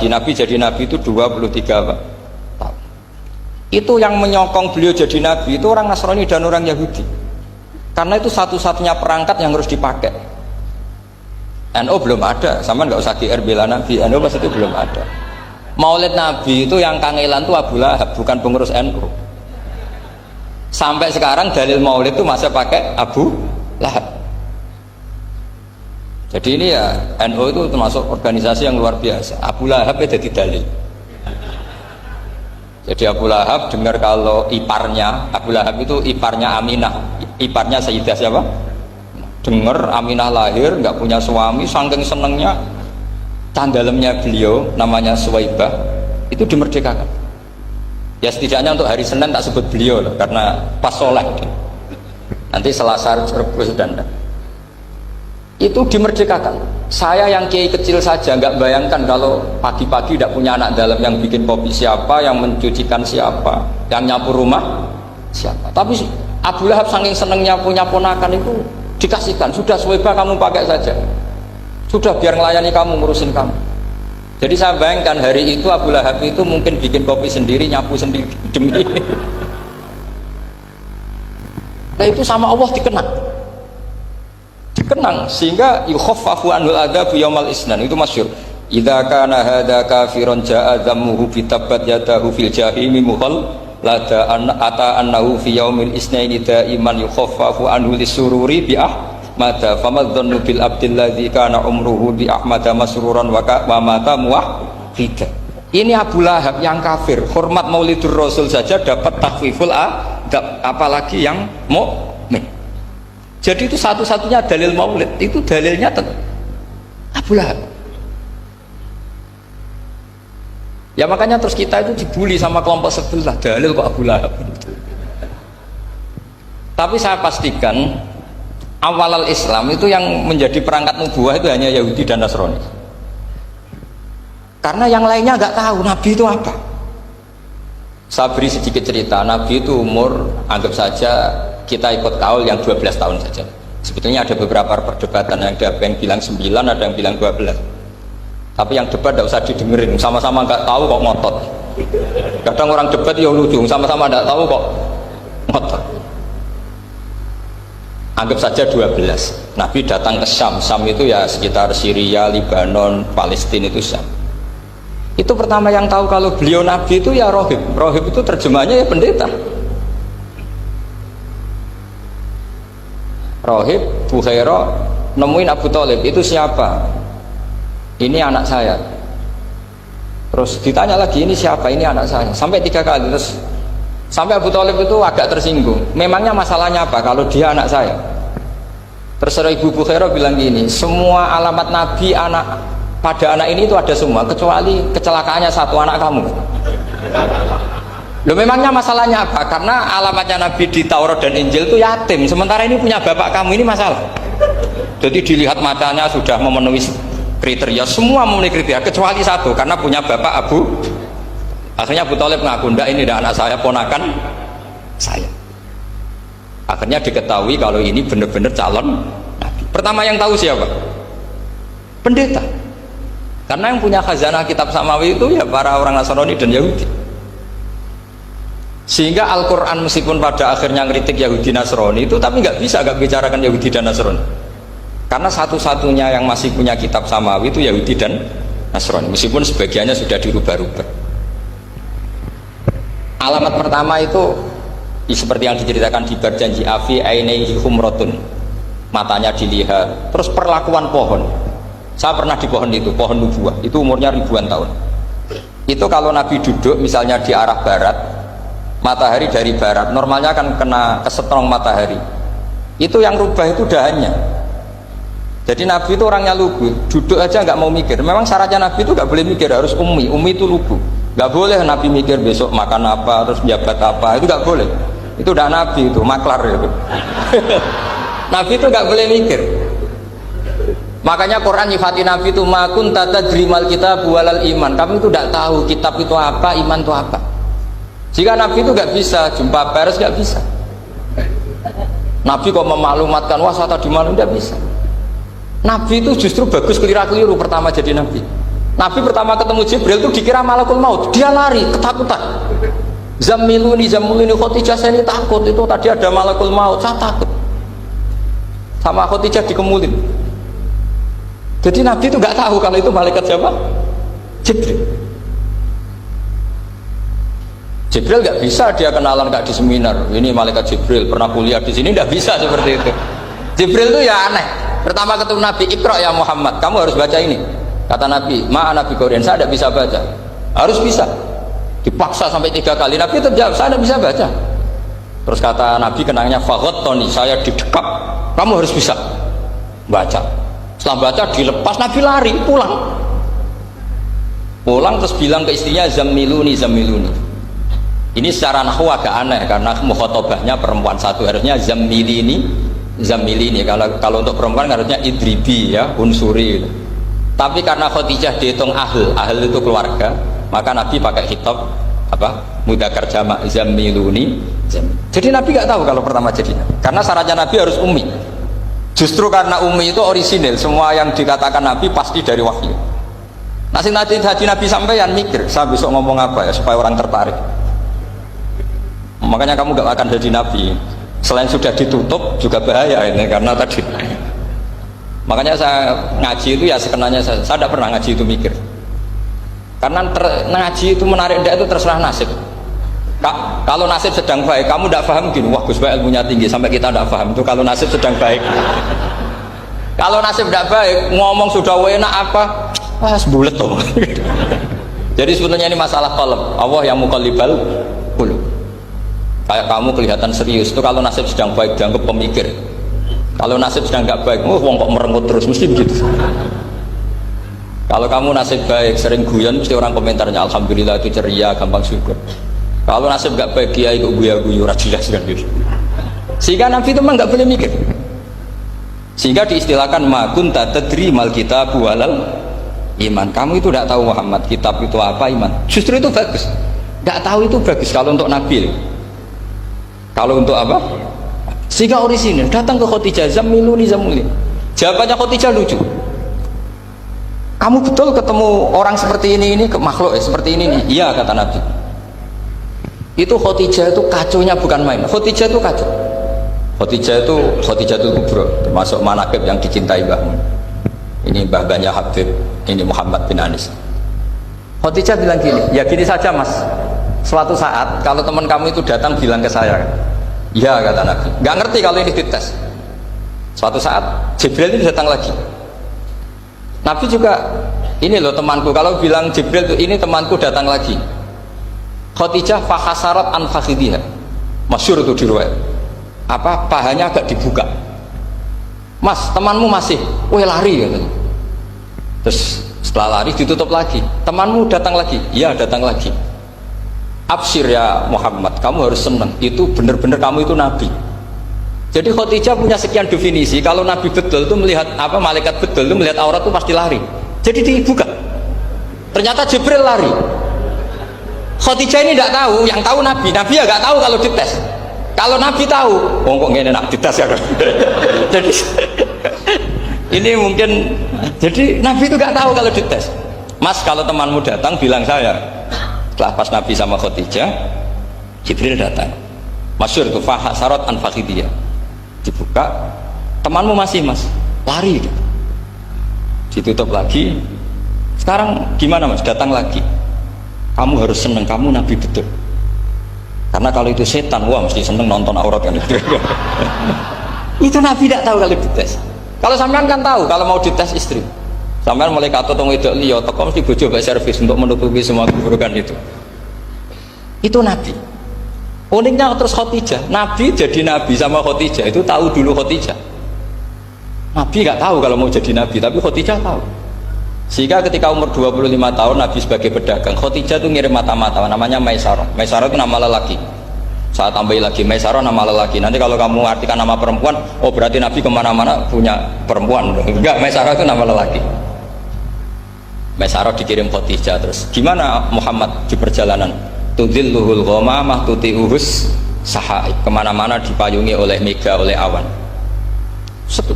Nabi jadi Nabi itu 23 tahun. Itu yang menyokong beliau jadi Nabi itu orang Nasrani dan orang Yahudi, karena itu satu-satunya perangkat yang harus dipakai. NU belum ada, sama nggak usah GR bela Nabi. NU pas itu belum ada. Maulid Nabi itu yang kangelan tuh Abu Lahab, bukan pengurus NU. Sampai sekarang dalil Maulid itu masih pakai Abu Lahab. Jadi ini ya NU itu termasuk organisasi yang luar biasa. Abu Lahab ya jadi dalil. Jadi Abu Lahab dengar kalau iparnya, Abu Lahab itu iparnya Aminah, iparnya Sayyidah siapa? Dengar Aminah lahir nggak punya suami, saking senengnya candalemnya beliau namanya Suwaibah itu dimerdekakan. Ya setidaknya untuk hari Senin tak sebut beliau loh, karena pas soleh. Nanti Selasa Rebus dan itu dimerdekakan. Saya yang kiai kecil saja nggak bayangkan kalau pagi-pagi tidak punya anak dalam, yang bikin kopi siapa, yang mencucikan siapa, yang nyapu rumah siapa. Tapi Abu Lahab saking senengnya punya ponakan itu dikasihkan, sudah Suwaibah kamu pakai saja, sudah biar melayani kamu, ngurusin kamu. Jadi saya bayangkan hari itu Abu Lahab itu mungkin bikin kopi sendiri, nyapu sendiri demi nah itu sama Allah dikenang sehingga yukhaffafu anul adzab yaumal isnan. Itu masyhur, idza kana hadza kafiron jaa dhammuhu bi tabbat yadahu fil jahimi muhal lada an ata annahu fi yaumil isnaini daiman yukhaffafu anhu lisururi bi ahmada famadzannu bil abdil ladzi kana umruhu bi ahmada masruran wa mata muwahhida. Ini Abu Lahab yang kafir, hormat Maulidur Rasul saja dapat takhfiful adab, apalagi yang mukmin. Jadi itu satu-satunya dalil Maulid, itu dalilnya Abu Lahab. Ya makanya terus kita itu dibully sama kelompok sebelah, dalil kok Abu Lahab. Tapi saya pastikan awal Islam itu yang menjadi perangkat nubuah itu hanya Yahudi dan Nasrani. Karena yang lainnya nggak tahu Nabi itu apa. Saya beri sedikit cerita. Nabi itu umur, anggap saja kita ikut kaul yang 12 tahun saja. Sebetulnya ada beberapa perdebatan, ada yang bilang 9, ada yang bilang 12. Tapi yang debat tidak usah didengerin, sama-sama nggak tahu kok ngotot. Kadang orang debat ya lucu, sama-sama nggak tahu kok ngotot. Anggap saja 12. Nabi datang ke Syam. Syam itu ya sekitar Syria, Lebanon, Palestina, itu Syam. Itu pertama yang tahu kalau beliau Nabi itu ya rohib. Rohib itu terjemahnya ya pendeta. Rohib, Bukhairah nemuin Abu Thalib, itu siapa? Ini anak saya. Terus ditanya lagi, ini siapa? Ini anak saya. Sampai 3 kali. Terus sampai Abu Thalib itu agak tersinggung. Memangnya masalahnya apa kalau dia anak saya? Terserah Ibu Bukhairah bilang gini, semua alamat Nabi pada anak ini itu ada semua, kecuali kecelakaannya satu, anak kamu. Loh memangnya masalahnya apa? Karena alamatnya Nabi di Taurat dan Injil itu yatim, sementara ini punya bapak kamu, ini masalah. Jadi dilihat matanya sudah memenuhi kriteria, semua memenuhi kriteria kecuali satu, karena punya bapak Abu. Akhirnya Abu Thalib ngaku, enggak, ini anak saya, ponakan saya. Akhirnya diketahui kalau ini benar-benar calon Nabi. Pertama yang tahu siapa? Pendeta. Karena yang punya khazanah kitab samawi itu ya para orang Nasrani dan Yahudi. Sehingga Al-Quran meskipun pada akhirnya ngeritik Yahudi Nasrani itu, tapi nggak bisa nggak bicarakan Yahudi dan Nasrani. Karena satu-satunya yang masih punya kitab samawi itu Yahudi dan Nasrani, meskipun sebagiannya sudah dirubah-rubah. Alamat pertama itu seperti yang diceritakan di berjanji afi ainaihi humrotun, matanya dilihat. Terus perlakuan pohon, saya pernah di pohon itu, pohon nubuah, itu umurnya ribuan tahun. Itu kalau Nabi duduk misalnya di arah barat, matahari dari barat, normalnya kan kena kesetrong matahari, itu yang rubah itu dahannya. Jadi Nabi itu orangnya lugu, duduk aja nggak mau mikir. Memang syaratnya Nabi itu nggak boleh mikir, harus ummi itu lugu. Nggak boleh Nabi mikir besok makan apa, terus jabat apa, itu nggak boleh. Itu udah Nabi, itu maklar itu. Nabi itu nggak boleh mikir. Makanya Quran nyifati Nabi itu makun tata drimal kitab walal iman. Kami itu tidak tahu kitab itu apa, iman itu apa. Jika Nabi itu nggak bisa jumpa pers, nggak bisa. Nabi kok memaklumatkan wasata di mana, nggak bisa. Nabi itu justru bagus keliru pertama jadi Nabi. Nabi pertama ketemu Jibril itu dikira malakul maut, dia lari ketakutan. Zamiluni Khadijah, saya ini takut, itu tadi ada malakul maut, saya takut. Sama Khadijah dikemulin. Jadi Nabi itu nggak tahu kalau itu malaikat siapa? Jibril. Jibril nggak bisa dia kenalan nggak di seminar. Ini malaikat Jibril pernah kuliah di sini, nggak bisa seperti itu. Jibril itu ya aneh. Pertama ketemu Nabi, Iqra ya Muhammad, kamu harus baca ini. Kata Nabi, Nabi Korean, saya tidak bisa baca. Harus bisa. Dipaksa sampai 3 kali. Nabi tetap jawab, saya tidak bisa baca. Terus kata Nabi kenangnya, Tony, saya didekap. Kamu harus bisa baca. Setelah baca dilepas, Nabi lari pulang. Pulang terus bilang ke istrinya, Zamiluni. Ini secara nahwu agak aneh karena mukhatabahnya perempuan satu, harusnya Zamilini. Kalau untuk perempuan harusnya idribi ya, unsuri. Tapi karena Khadijah dihitung ahl itu keluarga, maka Nabi pakai khitab mudzakkar jamak Zamiluni. Jadi Nabi nggak tahu kalau pertama jadinya, karena syaratnya Nabi harus ummi. Justru karena ummi itu orisinil, semua yang dikatakan Nabi pasti dari wahyu. Nanti Nabi sampeyan mikir, saya besok ngomong apa ya supaya orang tertarik. Makanya kamu gak akan jadi Nabi. Selain sudah ditutup juga bahaya ini karena tadi. Makanya saya ngaji itu ya sekenanya saya tidak pernah ngaji itu mikir. Karena ngaji itu menarik itu terserah nasib. Kalau nasib sedang baik, kamu tidak paham gini, wah Gus Baik ilmunya tinggi sampai kita tidak paham itu kalau nasib sedang baik. Kalau nasib tidak baik, ngomong sudah enak apa, sebulet tuh. Jadi sebetulnya ini masalah qalb. Allah yang muqallibal qulub. Kayak kamu kelihatan serius itu kalau nasib sedang baik dianggap pemikir. Kalau nasib sedang nggak baik, wong kok merenggut terus, mesti begitu. Kalau kamu nasib baik, sering guyon, mesti orang komentarnya alhamdulillah itu ceria, gampang syukur. Kalau nasib nggak baik, dia ikut guya-guyu, jelas kan gitu. Sehingga Nabi itu memang nggak boleh mikir. Sehingga diistilahkan ma kunta tadri mal kitabu walal iman. Kamu itu tidak tahu Muhammad, kitab itu apa, iman. Justru itu bagus. Nggak tahu itu bagus kalau untuk Nabi. Kalau untuk apa? Sehingga orisinil datang ke Khadijah, Zamiluni. Jawabannya Khadijah lucu. Kamu betul ketemu orang seperti ini ke makhluk seperti ini nih? Iya kata Nabi. Itu Khadijah itu kacaunya bukan main. Khadijah itu kacau. Khadijah itu kubro, termasuk manaqib yang dicintai mbahmu. Ini mbah-mbahnya Habib, ini Muhammad bin Anis. Khadijah bilang gini, ya gini saja mas. Suatu saat kalau teman kamu itu datang bilang ke saya, ya kata Nabi, nggak ngerti kalau ini dites. Suatu saat Jibril ini datang lagi. Nabi juga, ini loh temanku, kalau bilang Jibril ini temanku datang lagi. Khadijah fahasarat an fakhidhiha, masyhur itu di riwayat. Pahanya agak dibuka. Mas, temanmu masih, lari katanya. Terus setelah lari ditutup lagi. Temanmu datang lagi, iya datang lagi. Absyir ya Muhammad, kamu harus senang. Itu benar-benar kamu itu Nabi. Jadi Khadijah punya sekian definisi. Kalau Nabi betul itu melihat malaikat betul itu melihat aurat itu pasti lari. Jadi dibuka. Ternyata Jibril lari. Khadijah ini tidak tahu, yang tahu Nabi. Nabi ya nggak tahu kalau dites. Kalau Nabi tahu, kok nggak enak dites ya kan? Jadi ini mungkin. Jadi Nabi itu nggak tahu kalau dites. Mas, kalau temanmu datang bilang saya. Setelah pas Nabi sama Khadijah, Jibril datang. Masyhur itu fahasarat an fakhidiyah. Dibuka, temanmu masih mas, lari gitu. Ditutup lagi. Sekarang gimana mas? Datang lagi. Kamu harus seneng, kamu Nabi betul. Karena kalau itu setan, wah mesti seneng nonton aurat kan itu. Itu Nabi tidak tahu kalau dites. Kalau sampean kan tahu kalau mau dites istri. Sampai mulai kata tong wedok liya teko mesti bojo mbak servis untuk menutupi semua keburukan itu. Itu Nabi. Uniknya terus Khadijah, Nabi jadi Nabi sama Khadijah itu tahu dulu Khadijah. Nabi nggak tahu kalau mau jadi Nabi, tapi Khadijah tahu. Sehingga ketika umur 25 tahun Nabi sebagai pedagang, Khadijah itu ngirim mata-mata namanya Maisarah. Maisarah itu nama lelaki. Saya tambahin lagi Maisarah nama lelaki. Nanti kalau kamu artikan nama perempuan, oh berarti Nabi kemana-mana punya perempuan. Enggak, Maisarah itu nama lelaki. Maisarah dikirim Khadijah. Terus gimana Muhammad di perjalanan? Tudilluhul ghamamah tuti'uhus sahaib, kemana-mana dipayungi oleh mega, oleh awan.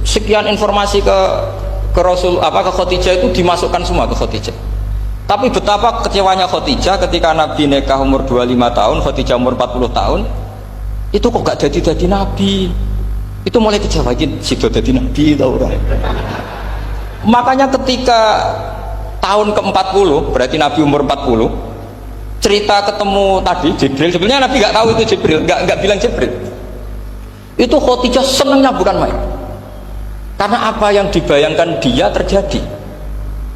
Sekian informasi ke Rasul ke Khadijah itu dimasukkan semua ke Khadijah. Tapi betapa kecewanya Khadijah ketika Nabi nikah umur 25 tahun, Khadijah umur 40 tahun, itu kok gak jadi Nabi. Itu mulai kecewa, sudah jadi Nabi tau orang. Makanya ketika tahun ke-40, berarti Nabi umur 40, cerita ketemu tadi Jibril, sebenarnya Nabi gak tahu itu Jibril, gak bilang Jibril. Itu Khadijah senangnya bukan main. Karena apa yang dibayangkan dia terjadi.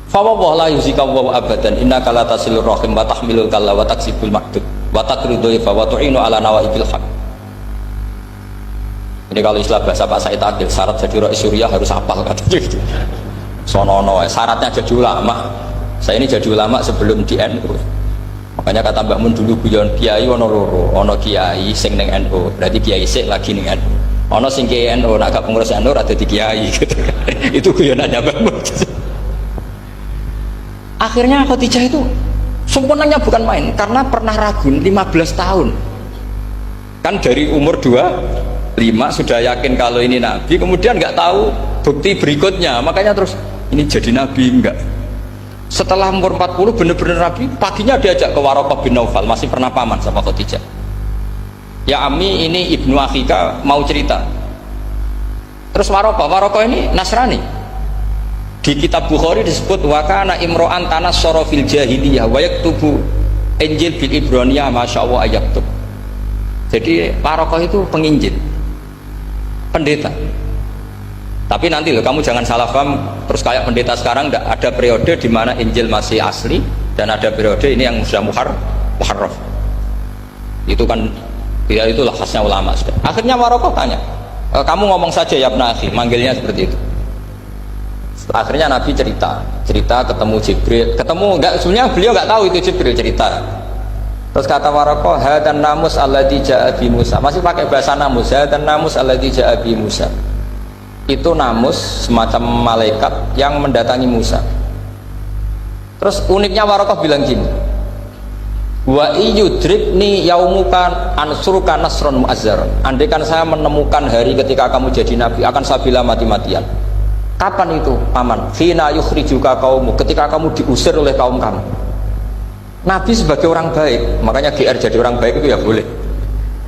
Fa la yuzika wa abadan innaka la tasilur rahim wa tahmilul kalla wa taksibul ma'dud wa taqridu fa wa tu'inu ala nawaibil haq. Ini kalau istilah bahasa Pak Said Akil, syarat jadi Rais Suriah harus hafal katanya gitu. Sonono, syaratnya jadi ulama. Saya ini jadi ulama sebelum di NU. Makanya kata Mbak Mun dulu guyon kiai ono loro, ono kiai sing ning NU, berarti kiai sik lagi ning NU. Ono sing kiai NU nak gak pengurus NU ora dadi kiai gitu. Itu guyonannya Mbak Mun. Akhirnya Khadijah itu sempurnanya bukan main, karena pernah ragu 15 tahun. Kan dari umur 25 sudah yakin kalau ini Nabi, kemudian nggak tahu bukti berikutnya, makanya terus ini jadi Nabi enggak. Setelah umur 40 benar-benar Nabi, paginya diajak ke Waraqah bin Naufal, masih pernah paman sama Khadijah. Ya Ami, ini Ibnu Akhika mau cerita. Terus Waraqah ini Nasrani. Di kitab Bukhari disebut wakana imro'an tanassara fil jahiliyah wa yaktubu Injil bil Ibraniyah masyaallah ayaktub. Jadi Waraqah itu penginjil, pendeta. Tapi nanti loh, kamu jangan salah paham terus kayak pendeta sekarang. Enggak, ada periode di mana Injil masih asli dan ada periode ini yang sudah muharraf. Itu kan ya itulah khasnya ulama. Akhirnya Waraqah tanya, kamu ngomong saja ya Ibnu Akhi, manggilnya seperti itu. Akhirnya Nabi cerita ketemu Jibril, enggak, sebenarnya beliau enggak tahu itu Jibril cerita. Terus kata Waraqah, hadan namus alladzi ja'a bi Musa. Masih pakai bahasa namus, hadan namus alladzi ja'a bi Musa. Itu namus semacam malaikat yang mendatangi Musa. Terus uniknya Waraqah bilang gini, wa iyudribni yaumuka ansuruka nasron mu'azzar. Andaikan saya menemukan hari ketika kamu jadi Nabi, akan saya bilang mati-matian. Kapan itu paman? Hina yukhrijuka kaumu, ketika kamu diusir oleh kaum kamu. Nabi sebagai orang baik, makanya GR jadi orang baik itu ya boleh.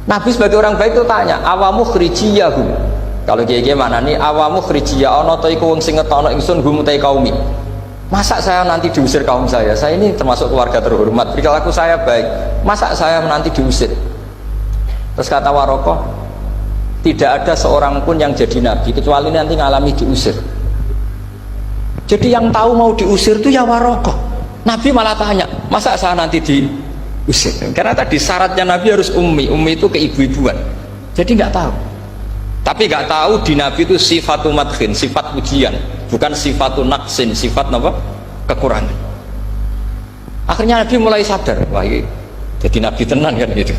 Nabi sebagai orang baik itu tanya, awamu khrijiyahum. Kalau kiye mana nih awamu khrijiyah ana ta iku wong sing ngetono ingsun hum ta kaumi. Masa saya nanti diusir kaum saya? Saya ini termasuk keluarga terhormat, perilaku saya baik. Masa saya nanti diusir? Terus kata Waraqah, tidak ada seorang pun yang jadi nabi kecuali nanti ngalami diusir. Jadi yang tahu mau diusir itu ya Waraqah. Nabi malah tanya, masa saya nanti diusir? Karena tadi syaratnya Nabi harus ummi itu keibu-ibuan. Jadi nggak tahu. Tapi nggak tahu di Nabi itu sifatu madkhin, sifat pujian, bukan sifatu naqsin, sifat apa? Kekurangan. Akhirnya Nabi mulai sadar, wah ini jadi Nabi tenan kan gitu.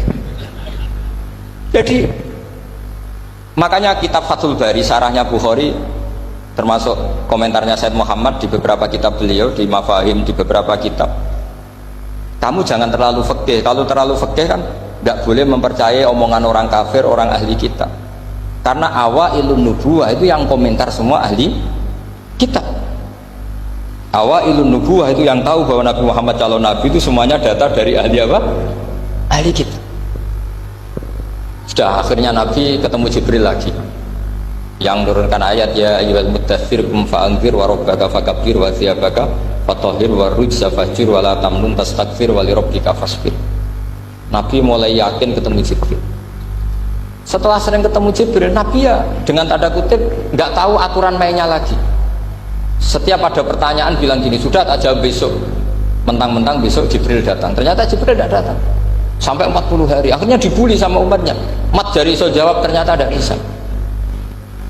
Jadi makanya kitab Fathul Bari, syarahnya Bukhari, termasuk komentarnya Said Muhammad di beberapa kitab beliau, di Mafahim, di beberapa kitab. Kamu jangan terlalu fikih. Kalau terlalu fikih kan nggak boleh mempercayai omongan orang kafir, orang ahli kitab. Karena awailun nubuwah itu yang komentar semua ahli kitab. Awailun nubuwah itu yang tahu bahwa Nabi Muhammad calon nabi itu semuanya data dari ahli apa? Ahli kitab. Sudah akhirnya Nabi ketemu Jibril lagi yang menurunkan ayat ya ayyuhal muddatsir qum fa'anzir wa rabbaka fakabbir wa thiyabaka fatahhir wa rujza fahjur wa la tamnun tastakfir wa li rabbika fasbir. Nabi mulai yakin ketemu Jibril. Setelah sering ketemu Jibril, Nabi ya dengan tanda kutip nggak tahu aturan mainnya lagi. Setiap ada pertanyaan bilang gini, sudah tak jawab besok. Mentang-mentang besok Jibril datang. Ternyata Jibril tidak datang sampai 40 hari. Akhirnya dibully sama umatnya. Mat dari iso jawab ternyata ada bisa.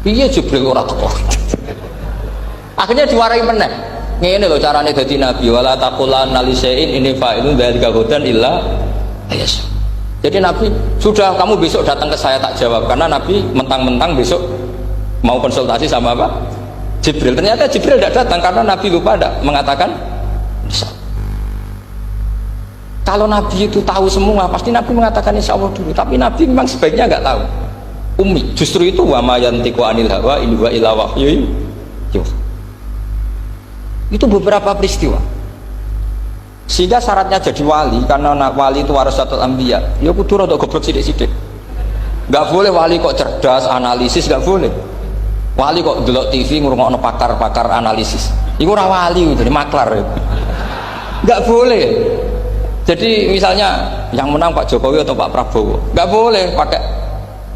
Iya Jibril ora teko. Akhirnya diwarai meneh. Ngene lho carane dadi nabi, wala taqulanna li syai'in inni fa'ilun dzalika ghadan illa ayas. Jadi Nabi, sudah kamu besok datang ke saya tak jawab, karena Nabi mentang-mentang besok mau konsultasi sama apa? Jibril. Ternyata Jibril tidak datang karena Nabi lupa ada mengatakan bisa. Kalau Nabi itu tahu semua, pasti Nabi mengatakan insya Allah dulu. Tapi Nabi memang sebaiknya nggak tahu. Ummi, justru itu wa ma yantiqu anil hawa in huwa illa wahyu. Itu beberapa peristiwa. Sehingga syaratnya jadi wali, karena wali itu warasatul anbiya, ya kudu rada goblok sithik-sithik. Enggak boleh wali kok cerdas, analisis, enggak boleh. Wali kok delok TV ngrungokno pakar-pakar analisis. Iku ora wali, jadi maklar. Enggak boleh. Jadi misalnya yang menang Pak Jokowi atau Pak Prabowo, enggak boleh pakai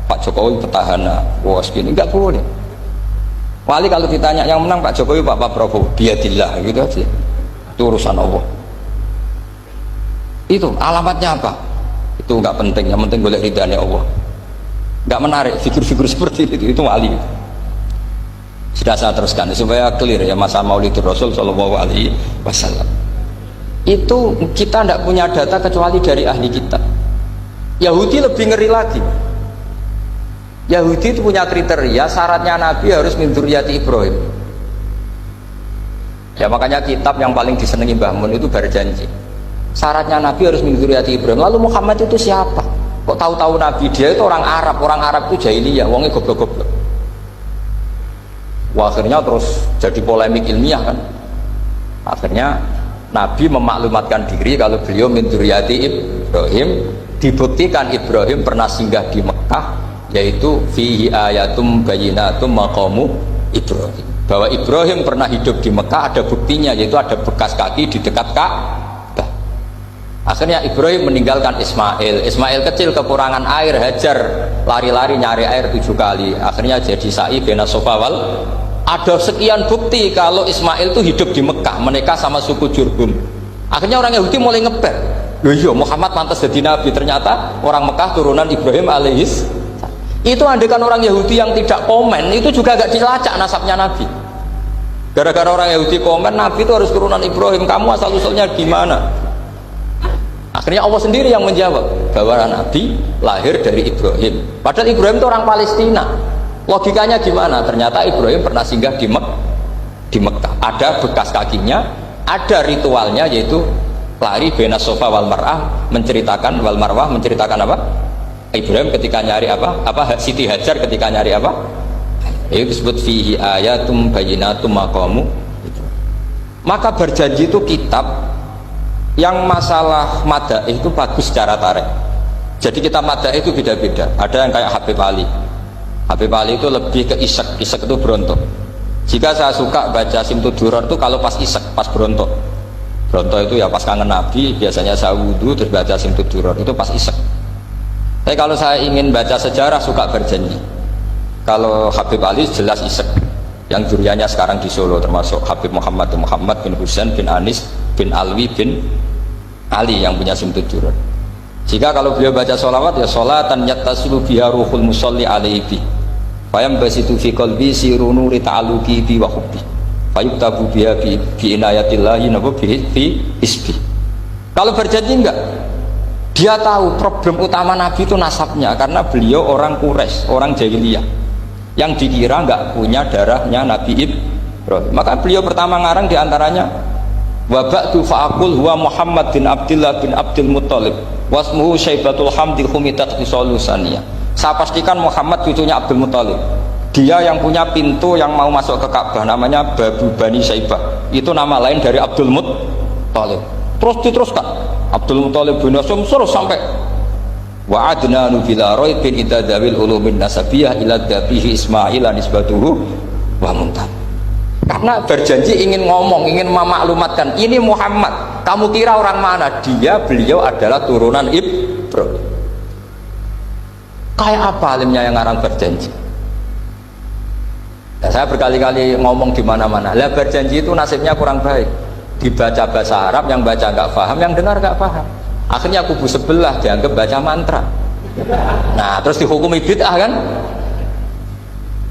Pak Jokowi petahana, wah segini, enggak boleh. Wali kalau ditanya yang menang Pak Jokowi Pak Prabowo, biadillah gitu aja. Itu urusan Allah. Itu alamatnya apa? Itu enggak penting, yang penting golek ridhanya Allah. Enggak menarik figur-figur seperti itu wali. Sudah saya teruskan supaya clear ya masa Maulidur Rasul sallallahu alaihi wasallam. Itu kita tidak punya data kecuali dari ahli kitab. Yahudi lebih ngeri lagi. Yahudi itu punya kriteria syaratnya Nabi harus min dzurriyyati Ibrahim. Ya makanya kitab yang paling disenangi Mbah Mun itu berjanji. Syaratnya Nabi harus min dzurriyyati Ibrahim. Lalu Muhammad itu siapa? Kok tahu-tahu Nabi dia itu orang Arab itu jahiliyah, wongnya goblok-goblok. Wah, akhirnya terus jadi polemik ilmiah kan. Akhirnya Nabi memaklumatkan diri kalau beliau min dzurriyyati Ibrahim, dibuktikan Ibrahim pernah singgah di Mekah, yaitu fihi ayatum bayyinatum maqamu Ibrahim. Bahwa Ibrahim pernah hidup di Mekah ada buktinya, yaitu ada bekas kaki di dekat Ka'bah. Akhirnya Ibrahim meninggalkan Ismail. Ismail kecil kekurangan air, Hajar lari-lari nyari air 7 kali. Akhirnya jadi sa'i bena sofa wal. Ada sekian bukti kalau Ismail itu hidup di Mekah, menikah sama suku Jurhum. Akhirnya orang Yahudi mulai ngebet. Loh iya, Muhammad pantas jadi nabi. Ternyata orang Mekah turunan Ibrahim alaihis. Itu andekan orang Yahudi yang tidak komen, itu juga gak dilacak nasabnya Nabi. Gara-gara orang Yahudi komen, Nabi itu harus turunan Ibrahim. Kamu asal-usulnya gimana? Akhirnya Allah sendiri yang menjawab bahwa Nabi lahir dari Ibrahim. Padahal Ibrahim itu orang Palestina. Logikanya gimana? Ternyata Ibrahim pernah singgah di Mekah. Ada bekas kakinya, ada ritualnya, yaitu lari bena sofa wal mar'ah, menceritakan wal marwah, menceritakan apa? Ibrahim ketika nyari apa? Siti Hajar ketika nyari apa? Itu disebut fihi ayatum bayyinatum maqamu. Maka berjanji itu kitab yang masalah madaih itu bagus secara tarikh. Jadi kita madaih itu beda-beda. Ada yang kayak Habib Ali. Habib Ali itu lebih ke isek itu berontok. Jika saya suka baca Simtud Duror itu kalau pas isek, pas berontok itu ya pas kangen Nabi, biasanya saya wudhu terus baca Simtud Duror, itu pas isek. Tapi kalau saya ingin baca sejarah suka berjanji. Kalau Habib Ali jelas isek, yang juriannya sekarang di Solo termasuk Habib Muhammad bin Husain bin Anis bin Alwi bin Ali yang punya Simtud Duror. Jika kalau beliau baca sholawat ya sholatan yattasilu biha ruhul musalli alaihi fayam basitu fi qalbi siru nuri ta'aluki bi wa hubbi fayuktabu biha bi inayatillahi nabu bi isbi. Kalau berjanji enggak, dia tahu problem utama Nabi itu nasabnya, karena beliau orang Quraisy, orang jahiliyah yang dikira enggak punya darahnya Nabi Ibrahim. Maka beliau pertama ngarang diantaranya wa ba'du fa'akul huwa Muhammad bin Abdullah bin Abdul Muttalib wasmuhu Syaibatul Hamdi Humitat Isolusania. Saya pastikan Muhammad cucunya Abdul Muttalib, dia yang punya pintu yang mau masuk ke Ka'bah, namanya Babu Bani Syaibah. Itu nama lain dari Abdul Muttalib. Terus diteruskan Abdul Muttalib bin Hasyim terus sampai wa adnanu bila raibin idza dawil ulumin nasabiyah ila dabihi Ismail nisbatuhu wa muntab. Karena berjanji ingin ngomong, ingin memaklumatkan ini Muhammad, kamu kira orang mana? Beliau adalah turunan Ibrahim. Kayak apa alimnya yang ngarang berjanji? Ya, saya berkali-kali ngomong di mana-mana. Lah berjanji itu nasibnya kurang baik. Dibaca bahasa Arab, yang baca nggak paham, yang dengar nggak paham. Akhirnya kubu sebelah dianggap baca mantra. Nah, terus dihukumi bid'ah kan?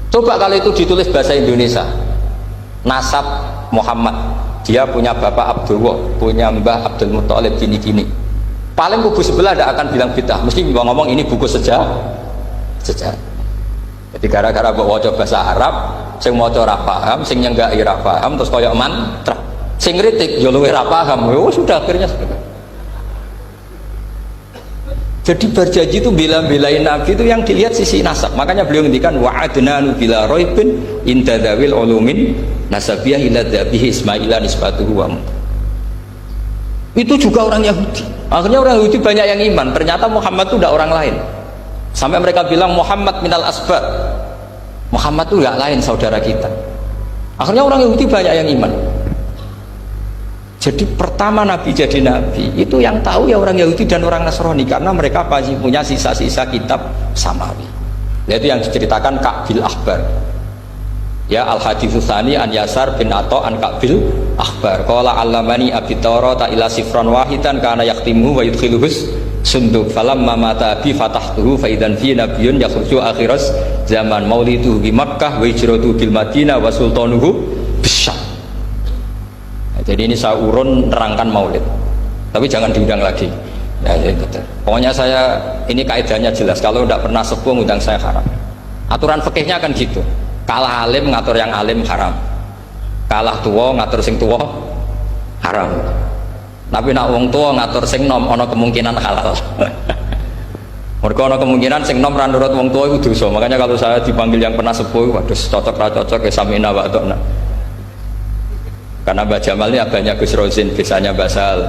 Coba kalau itu ditulis bahasa Indonesia. Nasab Muhammad, dia punya bapak Abdullah, punya mbah Abdul Muttalib gini-gini. Paling kubu sebelah tidak akan bilang bid'ah, mesti ngomong ini buku sejarah. Jadi gara-gara bawa bahasa Arab, sing maca ora paham, sing nyenggaki ora paham, terus koyo mantra. Sing kritik yo luwih ora paham. Sudah akhirnya sudah. Jadi berjanji itu bela-belain Nabi itu yang dilihat sisi nasab. Makanya beliau ngendikan wa adnanu bila raibin inda dzawil ulumin nasabiyah ila dzabihi Ismaila nisbatuhu wa. Itu juga orang Yahudi. Akhirnya orang Yahudi banyak yang iman. Ternyata Muhammad itu tidak orang lain. Sampai mereka bilang Muhammad minal asbab. Muhammad itu tidak lain saudara kita. Akhirnya orang Yahudi banyak yang iman. Jadi pertama Nabi jadi Nabi itu yang tahu ya orang Yahudi dan orang Nasrani, karena mereka pasti punya sisa-sisa kitab samawi. Yaitu yang diceritakan Ka'bil Ahbar. Ya al-haditsus tsani an Yasar bin Atha an Ka'bil Ahbar. Qala allamani abi Tawrata ila sifran wahidan kana yaqtimu wa yudkhiluhus sunduk falamma mata bi fatahtuhu fa idan fi nabiyyun yakhruju akhiras zaman maulidu bi Makkah wa hijratu bil Madinah wa sultanuhu bisyam. Jadi ini saya urun nerangkan maulid, tapi jangan diundang lagi. Ya, betul. Pokoknya saya ini kaidahnya jelas. Kalau tidak pernah sepuh ngundang saya haram. Aturan fikihnya kan gitu. Kalah alim ngatur yang alim haram. Kalah tua ngatur sing tua haram. Tapi nak wong tua ngatur sing nom ono kemungkinan halal. Mereka ono kemungkinan sing nom ra nurut wong tua itu dosa. Makanya kalau saya dipanggil yang pernah sepuh, waduh cocok ra cocok ya samina wa ta'na. Karena Mbak Jamal ini abahnya Gus Rozin, biasanya Basal.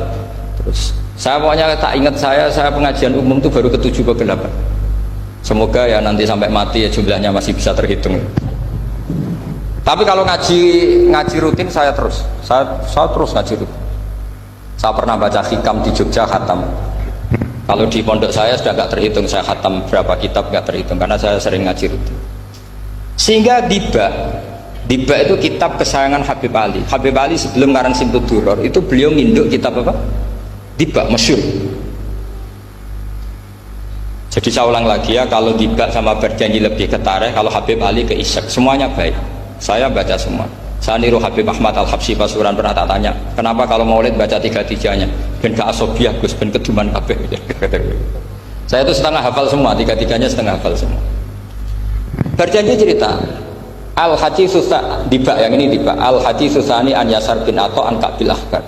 Terus saya pokoknya tak ingat saya pengajian umum itu baru ke-7 ke 8. Semoga ya nanti sampai mati ya jumlahnya masih bisa terhitung. Tapi kalau ngaji rutin saya terus ngaji rutin. Saya pernah baca hikam di Jogja khatam. Kalau di pondok saya sudah nggak terhitung saya khatam berapa kitab, nggak terhitung karena saya sering ngaji rutin. Sehingga Diba itu kitab kesayangan Habib Ali. Habib Ali sebelum ngarang Simtud Duror itu beliau nginduk kitab apa? Diba, masyhur. Jadi saya ulang lagi ya, kalau Diba sama Berjanji lebih ke tarikh, kalau Habib Ali ke Isyak, semuanya baik. Saya baca semua. Saya niru Habib Ahmad Al-Habsyi Pasuruan, pernah tak tanya, kenapa kalau maulid baca 3-3-nya? Ben ke asobiah Gus, ben keduman kabeh. Saya itu setengah hafal semua, 3-3-nya setengah hafal semua. Berjanji cerita Al-Haditsus Diba, yang ini Diba. Al-Haditsus tsani an Yasar bin Atha an Ka'bil Ahbar.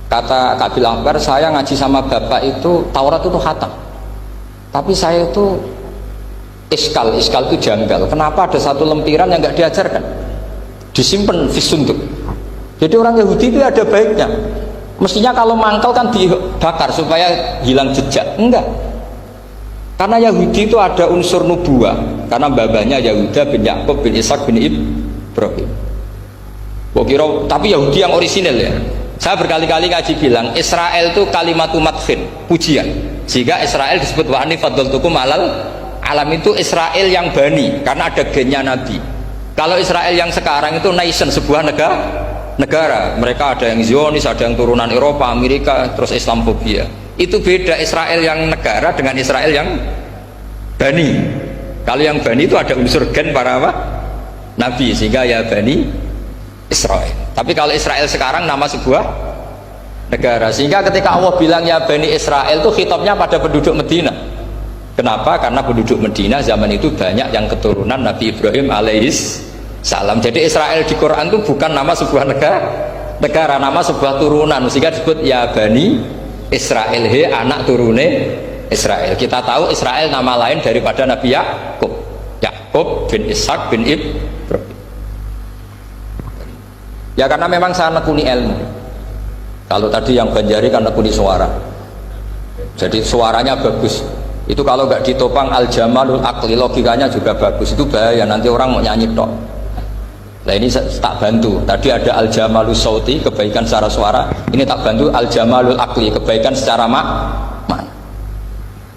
Kata Ka'bil Ahbar, saya ngaji sama bapak itu Taurat itu khatam. Tapi saya itu iskal itu janggal. Kenapa ada satu lempiran yang nggak diajarkan? Disimpan di sunduk. Jadi orang Yahudi itu ada baiknya. Mestinya kalau mangkal kan dibakar supaya hilang jejak. Enggak. Karena Yahudi itu ada unsur nubuah, karena babanya Yahuda bin Yakub bin Ishak bin Ibrahim. Tapi Yahudi yang orisinal ya. Saya berkali-kali ngaji bilang Israel itu kalimatu madhin, pujian. Sehingga Israel disebut wa ani faddaltukum alal alam, itu Israel yang bani karena ada gennya Nabi. Kalau Israel yang sekarang itu nation, sebuah negara. Mereka ada yang Zionis, ada yang turunan Eropa, Amerika, terus Islamfobia. Itu beda Israel yang negara dengan Israel yang bani. Kalau yang bani itu ada unsur gen para apa? Nabi, sehingga ya bani Israel. Tapi kalau Israel sekarang nama sebuah negara, sehingga ketika Allah bilang ya bani Israel itu khitabnya pada penduduk Medina. Kenapa? Karena penduduk Medina zaman itu banyak yang keturunan Nabi Ibrahim alaihis salam. Jadi Israel di Quran itu bukan nama sebuah negara, nama sebuah turunan, sehingga disebut ya bani Israel, he anak turune Israel. Kita tahu Israel nama lain daripada Nabi Yakub bin Ishak bin Ibrahim. Ya karena memang saya nekuni ilmu. Kalau tadi yang Banjari kan nekuni suara. Jadi suaranya bagus. Itu kalau nggak ditopang al-jamalul aqli, logikanya juga bagus. Itu bahaya, nanti orang mau nyanyi tok. Nah ini tak bantu. Tadi ada al-jamalus sauti, kebaikan secara suara. Ini tak bantu al-jamalul akli, kebaikan secara makna.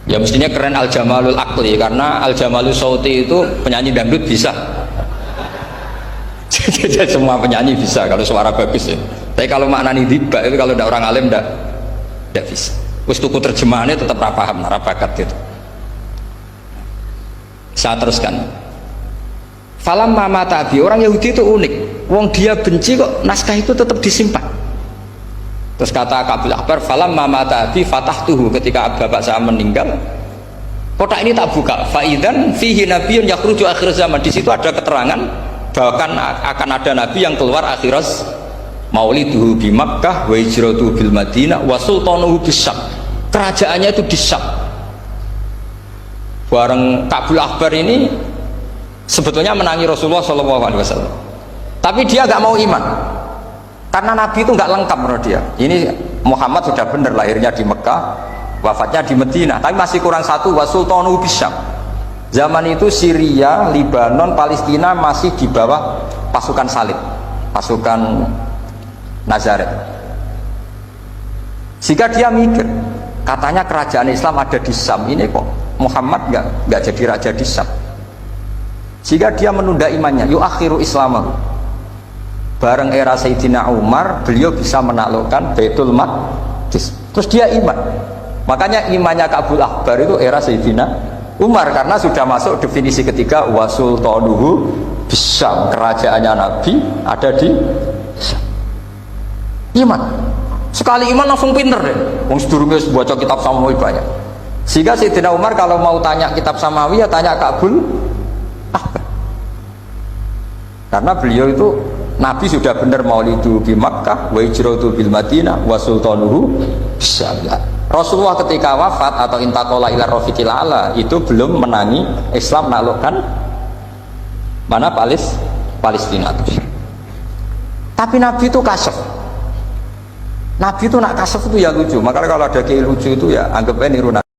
Ya mestinya keren al-jamalul akli, karena al-jamalus sauti itu penyanyi dangdut bisa. Jadi semua penyanyi bisa kalau suara bagus ya. Tapi kalau maknani Diba itu kalau tidak orang alim tidak bisa. Terus tuku terjemahannya tetap paham, bakat gitu. Saya teruskan. Falam mama tabi, orang Yahudi itu unik. Wong dia benci kok naskah itu tetap disimpan. Terus kata Ka'bil Ahbar, falam mama tabi fatahtuhu, ketika bapak saya meninggal, kotak ini tak buka. Faidan fihi nabiyyun yakhruju akhir zaman. Di situ ada keterangan bahwa akan ada nabi yang keluar akhirat. Mauliduhu bi Makkah wa hijratuhu bil Madinah wa sultanuhu bisyam. Kerajaannya itu di Syam. Bareng Ka'bil Ahbar ini sebetulnya menangi Rasulullah SAW, tapi dia nggak mau iman karena Nabi itu nggak lengkap menurut dia. Ini Muhammad sudah benar lahirnya di Mekah, wafatnya di Madinah, tapi masih kurang satu, wa sultanu bisyam. Zaman itu Syria, Libanon, Palestina masih di bawah pasukan salib, pasukan Nazaret. Jika dia mikir, katanya kerajaan Islam ada di Syam, ini kok Muhammad nggak jadi raja di Syam. Jika dia menunda imannya, yuakhiru islamahu. Bareng era Sayyidina Umar, beliau bisa menaklukkan Baitul Maqdis. Terus dia iman. Makanya imannya Ka'bul Akbar itu era Sayyidina Umar, karena sudah masuk definisi ketiga, wa sultanuhu bisyam, kerajaannya Nabi ada di Syam. Iman. Sekali iman langsung pinter deh. Wong sedurunge baca kitab Samawi banyak. Sehingga Sayyidina Umar kalau mau tanya kitab Samawi ya tanya Ka'bul Akbar. Karena beliau itu Nabi sudah benar maulidu di Makkah, wa hijratu bil Madinah, wa sultanuhu bisyam. Rasulullah ketika wafat atau intaqala ila rafiqil ala itu belum menangi Islam menaklukkan mana Palestina. Tapi Nabi itu kasef. Nabi itu nak kasef itu ya lucu. Makanya kalau ada kiai lucu itu ya anggapnya niru Nabi.